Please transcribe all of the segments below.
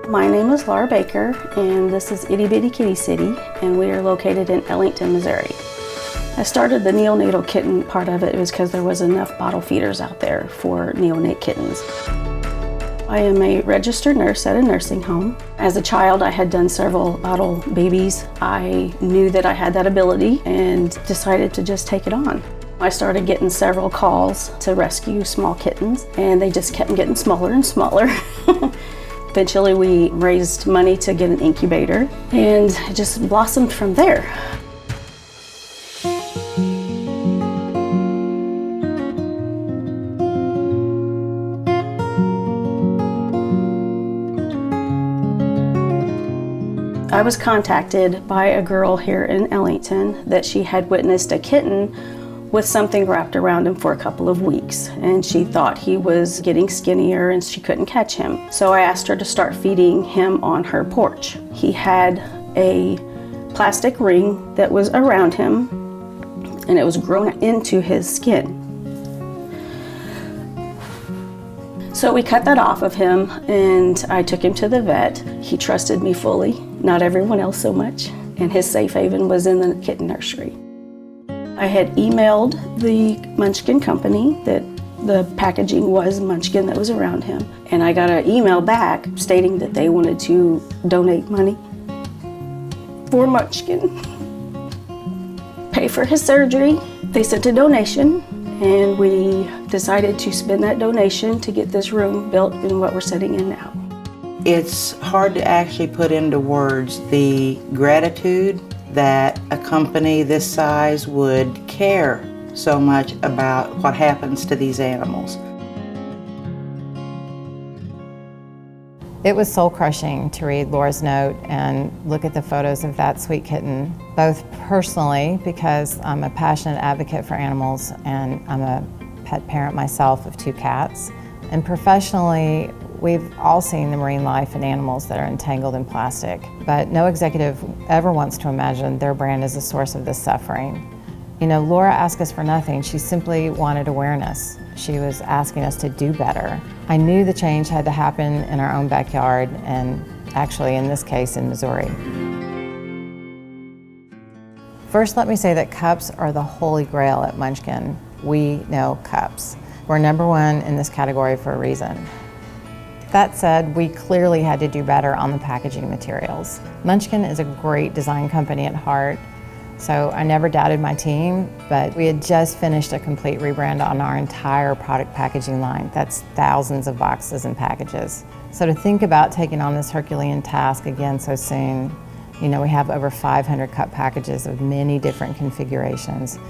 My name is Laura Baker, and this is Itty Bitty Kitty City, and we are located in Ellington, Missouri. I started the neonatal kitten part of it was because there was enough bottle feeders out there for neonate kittens. I am a registered nurse at a nursing home. As a child, I had done several bottle babies. I knew that I had that ability and decided to just take it on. I started getting several calls to rescue small kittens, and they just kept getting smaller and smaller. Eventually, we raised money to get an incubator, and it just blossomed from there. I was contacted by a girl here in Ellington that she had witnessed a kitten with something wrapped around him for a couple of weeks, and she thought he was getting skinnier and she couldn't catch him. So I asked her to start feeding him on her porch. He had a plastic ring that was around him, and it was grown into his skin. So we cut that off of him, and I took him to the vet. He trusted me fully, not everyone else so much, and his safe haven was in the kitten nursery. I had emailed the Munchkin company that the packaging was Munchkin that was around him, and I got an email back stating that they wanted to donate money for Munchkin, pay for his surgery. They sent a donation, and we decided to spend that donation to get this room built in what we're sitting in now. It's hard to actually put into words the gratitude that a company this size would care so much about what happens to these animals. It was soul-crushing to read Laura's note and look at the photos of that sweet kitten, both personally because I'm a passionate advocate for animals and I'm a pet parent myself of 2 cats, and professionally we've all seen the marine life and animals that are entangled in plastic, but no executive ever wants to imagine their brand is the source of this suffering. You know, Laura asked us for nothing. She simply wanted awareness. She was asking us to do better. I knew the change had to happen in our own backyard, and actually in this case in Missouri. First, let me say that cups are the holy grail at Munchkin. We know cups. We're #1 in this category for a reason. That said, we clearly had to do better on the packaging materials. Munchkin is a great design company at heart, so I never doubted my team, but we had just finished a complete rebrand on our entire product packaging line. That's thousands of boxes and packages. So to think about taking on this Herculean task again so soon, you know, we have over 500 cup packages of many different configurations,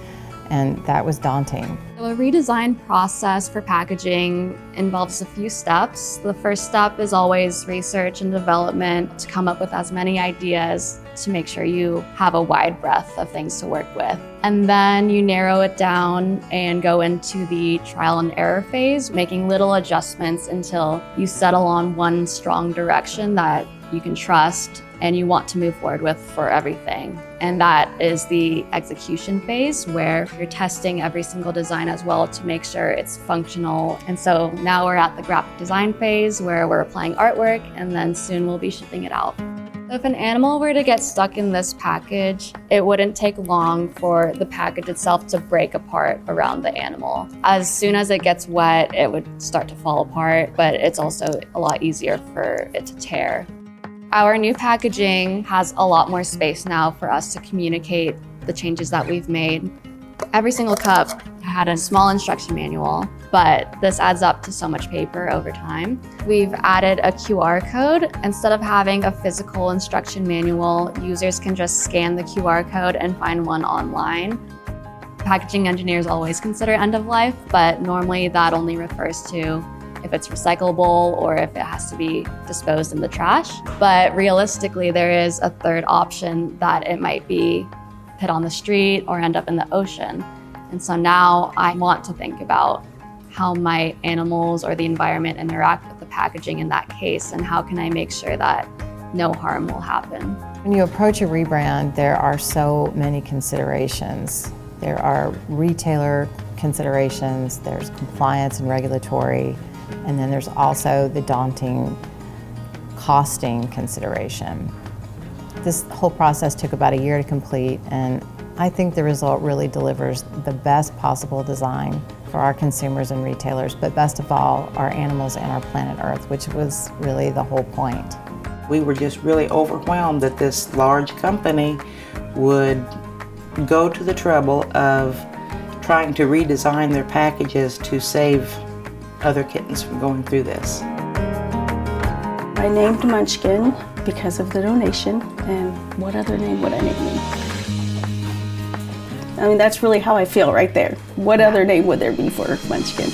and that was daunting. So a redesign process for packaging involves a few steps. The first step is always research and development to come up with as many ideas to make sure you have a wide breadth of things to work with. And then you narrow it down and go into the trial and error phase, making little adjustments until you settle on one strong direction that you can trust and you want to move forward with for everything. And that is the execution phase, where you're testing every single design as well to make sure it's functional. And so now we're at the graphic design phase where we're applying artwork, and then soon we'll be shipping it out. If an animal were to get stuck in this package, it wouldn't take long for the package itself to break apart around the animal. As soon as it gets wet, it would start to fall apart, but it's also a lot easier for it to tear. Our new packaging has a lot more space now for us to communicate the changes that we've made. Every single cup had a small instruction manual, but this adds up to so much paper over time. We've added a QR code. Instead of having a physical instruction manual, users can just scan the QR code and find one online. Packaging engineers always consider end of life, but normally that only refers to if it's recyclable or if it has to be disposed in the trash. But realistically, there is a third option that it might be put on the street or end up in the ocean. And so now I want to think about how might animals or the environment interact with the packaging in that case, and how can I make sure that no harm will happen. When you approach a rebrand, there are so many considerations. There are retailer considerations, there's compliance and regulatory, and then there's also the daunting costing consideration. This whole process took about a year to complete, and I think the result really delivers the best possible design for our consumers and retailers, but best of all, our animals and our planet Earth, which was really the whole point. We were just really overwhelmed that this large company would go to the trouble of trying to redesign their packages to save other kittens from going through this. I named Munchkin because of the donation, and what other name would I name him? I mean, that's really how I feel right there. What other name would there be for Munchkin?